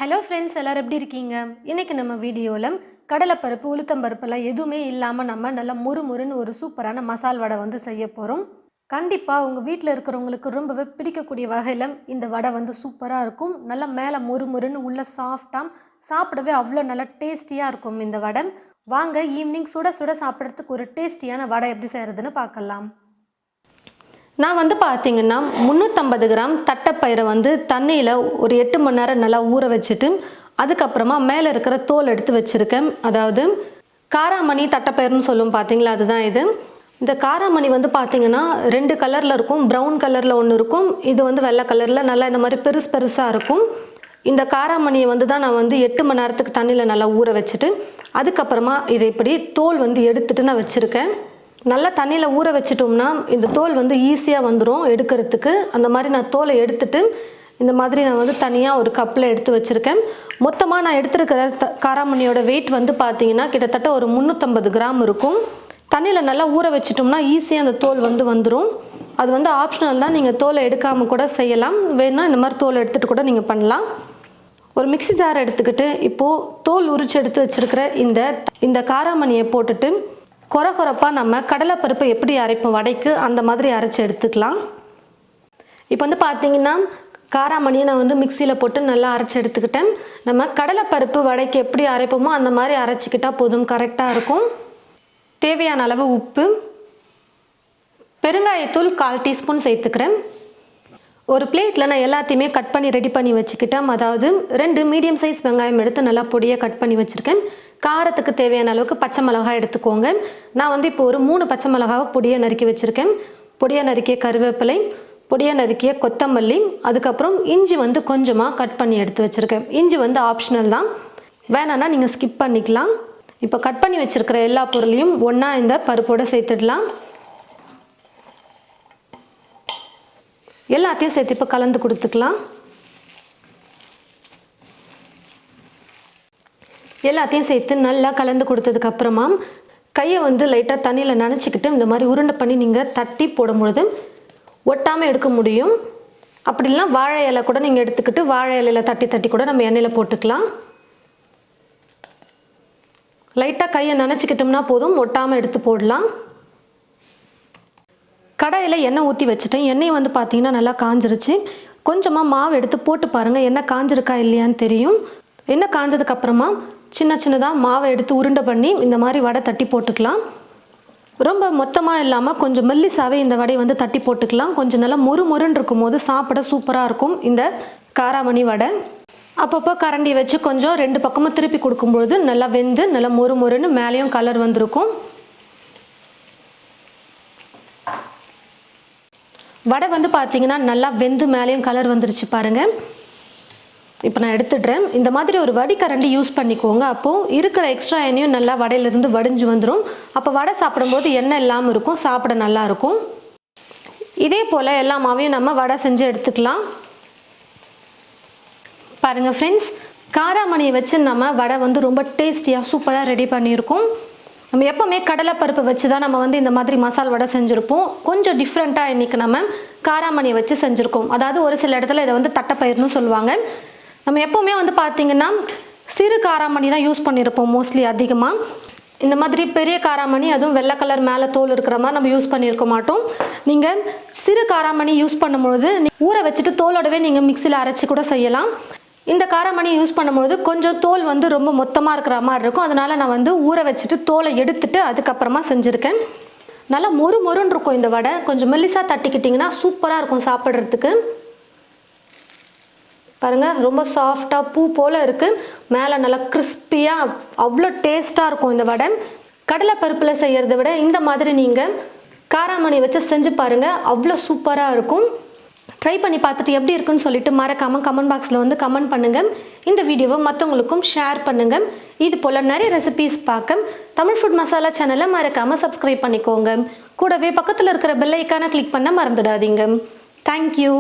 Hello friends, எல்லோரும் எப்படி இருக்கீங்க? இன்றைக்கி நம்ம வீடியோவில் கடலைப்பருப்பு உளுத்தம்பருப்புலாம் எதுவுமே இல்லாமல் நம்ம நல்லா முறுமுறுன்னு ஒரு சூப்பரான மசால் வடை வந்து செய்ய போகிறோம். கண்டிப்பாக உங்கள் வீட்டில் இருக்கிறவங்களுக்கு ரொம்பவே பிடிக்கக்கூடிய வகையில் இந்த வடை வந்து சூப்பராக இருக்கும். நல்லா மேலே முறுமுறுன்னு உள்ள சாஃப்டாக சாப்பிடவே அவ்வளோ நல்லா டேஸ்டியாக இருக்கும் இந்த வடை. வாங்க ஈவினிங் சுட சுட சாப்பிட்றதுக்கு ஒரு டேஸ்டியான வடை எப்படி செய்கிறதுன்னு பார்க்கலாம். நான் வந்து பார்த்தீங்கன்னா 350 கிராம் தட்டைப்பயிரை வந்து தண்ணியில் ஒரு 8 மணி நேரம் நல்லா ஊற வச்சுட்டு அதுக்கப்புறமா மேலே இருக்கிற தோல் எடுத்து வச்சுருக்கேன். அதாவது காராமணி தட்டைப்பயிர்னு சொல்லும் பார்த்தீங்களா, அதுதான் இது. இந்த காராமணி வந்து பார்த்தீங்கன்னா 2 கலரில் இருக்கும். ப்ரௌன் கலரில் ஒன்று இருக்கும், இது வந்து வெள்ளை கலரில் நல்லா இந்த மாதிரி பெருசாக இருக்கும். இந்த காராமணியை வந்து தான் நான் வந்து 8 மணி நேரத்துக்கு தண்ணியில் நல்லா ஊற வச்சுட்டு அதுக்கப்புறமா இதை இப்படி தோல் வந்து எடுத்துகிட்டு நான் வச்சுருக்கேன். நல்லா தண்ணியில் ஊற வச்சிட்டோம்னா இந்த தோல் வந்து ஈஸியாக வந்துடும் எடுக்கிறதுக்கு. அந்த மாதிரி நான் தோலை எடுத்துட்டு இந்த மாதிரி நான் வந்து தனியாக ஒரு கப்பில் எடுத்து வச்சுருக்கேன். மொத்தமாக நான் எடுத்துருக்கிற காராமணியோட வெயிட் வந்து பார்த்தீங்கன்னா கிட்டத்தட்ட ஒரு 350 கிராம் இருக்கும். தண்ணியில் நல்லா ஊற வச்சிட்டோம்னா ஈஸியாக அந்த தோல் வந்து வந்துடும். அது வந்து ஆப்ஷனல் தான், நீங்கள் தோலை எடுக்காமல் கூட செய்யலாம். வேணும்னா இந்த மாதிரி தோலை எடுத்துகிட்டு கூட நீங்கள் பண்ணலாம். ஒரு மிக்ஸி ஜார் எடுத்துக்கிட்டு இப்போது தோல் உரிச்சு எடுத்து வச்சுருக்கிற இந்த காராமணியை போட்டுட்டு கொரகொரப்பாக நம்ம கடலைப்பருப்பை எப்படி அரைப்போம் வடைக்கு அந்த மாதிரி அரைச்சி எடுத்துக்கலாம். இப்போ வந்து பார்த்திங்கன்னா காராமணியை நான் வந்து மிக்சியில் போட்டு நல்லா அரைச்சி எடுத்துக்கிட்டேன். நம்ம கடலைப்பருப்பு வடைக்கு எப்படி அரைப்போமோ அந்த மாதிரி அரைச்சிக்கிட்டால் போதும், கரெக்டாக இருக்கும். தேவையான அளவு உப்பு, பெருங்காயத்தூள் 1/4 டீஸ்பூன் சேர்த்துக்கிறேன். ஒரு பிளேட்டில் நான் எல்லாத்தையுமே கட் பண்ணி ரெடி பண்ணி வச்சுக்கிட்டேன். அதாவது 2 மீடியம் சைஸ் வெங்காயம் எடுத்து நல்லா பொடியாக கட் பண்ணி வச்சுருக்கேன். காரத்துக்கு தேவையான அளவுக்கு பச்சை மிளகாய் எடுத்துக்கோங்க. நான் வந்து இப்போ ஒரு 3 பச்சை மிளகாவை பொடியாக நறுக்கி வச்சுருக்கேன். பொடியாக நறுக்கிய கருவேப்பிலை, பொடியாக நறுக்கிய கொத்தமல்லி, அதுக்கப்புறம் இஞ்சி வந்து கொஞ்சமாக கட் பண்ணி எடுத்து வச்சுருக்கேன். இஞ்சி வந்து ஆப்ஷனல் தான், வேணான்னா நீங்கள் ஸ்கிப் பண்ணிக்கலாம். இப்போ கட் பண்ணி வச்சுருக்கிற எல்லா பொருளையும் ஒன்றா இந்த பருப்போடு சேர்த்துடலாம். எல்லாத்தையும் சேர்த்து இப்போ கலந்து கொடுத்துக்கலாம். எல்லாத்தையும் சேர்த்து நல்லா கலந்து கொடுத்ததுக்கப்புறமா கையை வந்து லைட்டாக தண்ணியில் நனைச்சிக்கிட்டு இந்த மாதிரி உருண்டை பண்ணி நீங்கள் தட்டி போடும்பொழுது ஒட்டாமல் எடுக்க முடியும். அப்படிலாம் வாழை இலை கூட நீங்கள் எடுத்துக்கிட்டு வாழை இலையில் தட்டி கூட நம்ம எண்ணெயில் போட்டுக்கலாம். லைட்டாக கையை நனைச்சிக்கிட்டோம்னா போதும், ஒட்டாமல் எடுத்து போடலாம். கடாயில் எண்ணெய் ஊற்றி வச்சுட்டேன். எண்ணெய் வந்து பார்த்தீங்கன்னா நல்லா காஞ்சிருச்சு. கொஞ்சமாக மாவு எடுத்து போட்டு பாருங்கள், எண்ணெய் காஞ்சிருக்கா இல்லையான்னு தெரியும். எண்ணெய் காஞ்சதுக்கப்புறமா சின்னதாக மாவை எடுத்து உருண்டை பண்ணி இந்த மாதிரி வடை தட்டி போட்டுக்கலாம். ரொம்ப மொத்தமாக இல்லாமல் கொஞ்சம் மெல்லிசாவே இந்த வடையை வந்து தட்டி போட்டுக்கலாம். கொஞ்சம் நல்லா முறுமுறுன்னு இருக்கும் போது சாப்பிட சூப்பராக இருக்கும் இந்த காராமணி வடை. அப்பப்போ கரண்டி வச்சு கொஞ்சம் 2 பக்கமும் திருப்பி கொடுக்கும்பொழுது நல்லா வெந்து நல்லா முறுமுறுன்னு மேலேயும் கலர் வந்திருக்கும். வடை வந்து பார்த்தீங்கன்னா நல்லா வெந்து மேலேயும் கலர் வந்துருச்சு பாருங்கள். இப்போ நான் எடுத்துடுறேன். இந்த மாதிரி ஒரு வடிகரண்டி யூஸ் பண்ணிக்கோங்க. அப்போது இருக்கிற எக்ஸ்ட்ரா எண்ணெயும் நல்லா வடையிலேருந்து வடிஞ்சு வந்துடும். அப்போ வடை சாப்பிடும்போது எண்ணெய் இல்லாமல் இருக்கும், சாப்பிட நல்லாயிருக்கும். இதே போல் எல்லா மாவையும் நம்ம வடை செஞ்சு எடுத்துக்கலாம். பாருங்கள் ஃப்ரெண்ட்ஸ், காராமணியை வச்சு நம்ம வடை வந்து ரொம்ப டேஸ்டியாக சூப்பராக ரெடி பண்ணியிருக்கோம். நம்ம எப்போவுமே கடலைப்பருப்பை வச்சு தான் நம்ம வந்து இந்த மாதிரி மசால் வடை செஞ்சுருப்போம். கொஞ்சம் டிஃப்ரெண்ட்டாக இன்றைக்கி நம்ம காராமணியை வச்சு செஞ்சுருக்கோம். அதாவது ஒரு சில இடத்துல இதை வந்து தட்டைப்பயிர்னு சொல்லுவாங்க. நம்ம எப்போவுமே வந்து பார்த்திங்கன்னா சிறு காராமணி தான் யூஸ் பண்ணியிருப்போம் மோஸ்ட்லி அதிகமாக. இந்த மாதிரி பெரிய காராமணி, அதுவும் வெள்ளை கலர் மேலே தோல் இருக்கிற மாதிரி நம்ம யூஸ் பண்ணியிருக்க மாட்டோம். நீங்கள் சிறு காராமணி யூஸ் பண்ணும்பொழுது ஊற வச்சுட்டு தோலோடவே நீங்கள் மிக்சியில் அரைச்சி கூட செய்யலாம். இந்த காராமணி யூஸ் பண்ணும்போது கொஞ்சம் தோல் வந்து ரொம்ப மொத்தமாக இருக்கிற மாதிரி இருக்கும். அதனால் நான் வந்து ஊற வச்சுட்டு தோலை எடுத்துட்டு அதுக்கப்புறமா செஞ்சுருக்கேன். நல்லா மொறுன்னு இருக்கும் இந்த வடை. கொஞ்சம் மெல்லிசாக தட்டிக்கிட்டிங்கன்னா சூப்பராக இருக்கும் சாப்பிட்றதுக்கு. பாருங்கள், ரொம்ப சாஃப்டாக பூ போல் இருக்குது. மேலே நல்லா கிறிஸ்பியாக அவ்வளோ டேஸ்ட்டாக இருக்கும் இந்த வடை. கடலைப்பருப்பில் செய்கிறத விட இந்த மாதிரி நீங்கள் காராமணி வச்சு செஞ்சு பாருங்கள், அவ்வளோ சூப்பராக இருக்கும். ட்ரை பண்ணி பார்த்துட்டு எப்படி இருக்குன்னு சொல்லிட்டு மறக்காமல் கமெண்ட் பாக்ஸில் வந்து கமெண்ட் பண்ணுங்கள். இந்த வீடியோவை மற்றவங்களுக்கும் ஷேர் பண்ணுங்கள். இது போல் நிறைய ரெசிபீஸ் பார்க்க தமிழ் ஃபுட் மசாலா சேனலை மறக்காமல் சப்ஸ்கிரைப் பண்ணிக்கோங்க. கூடவே பக்கத்தில் இருக்கிற பெல் ஐக்கானை கிளிக் பண்ண மறந்துடாதீங்க. தேங்க்யூ.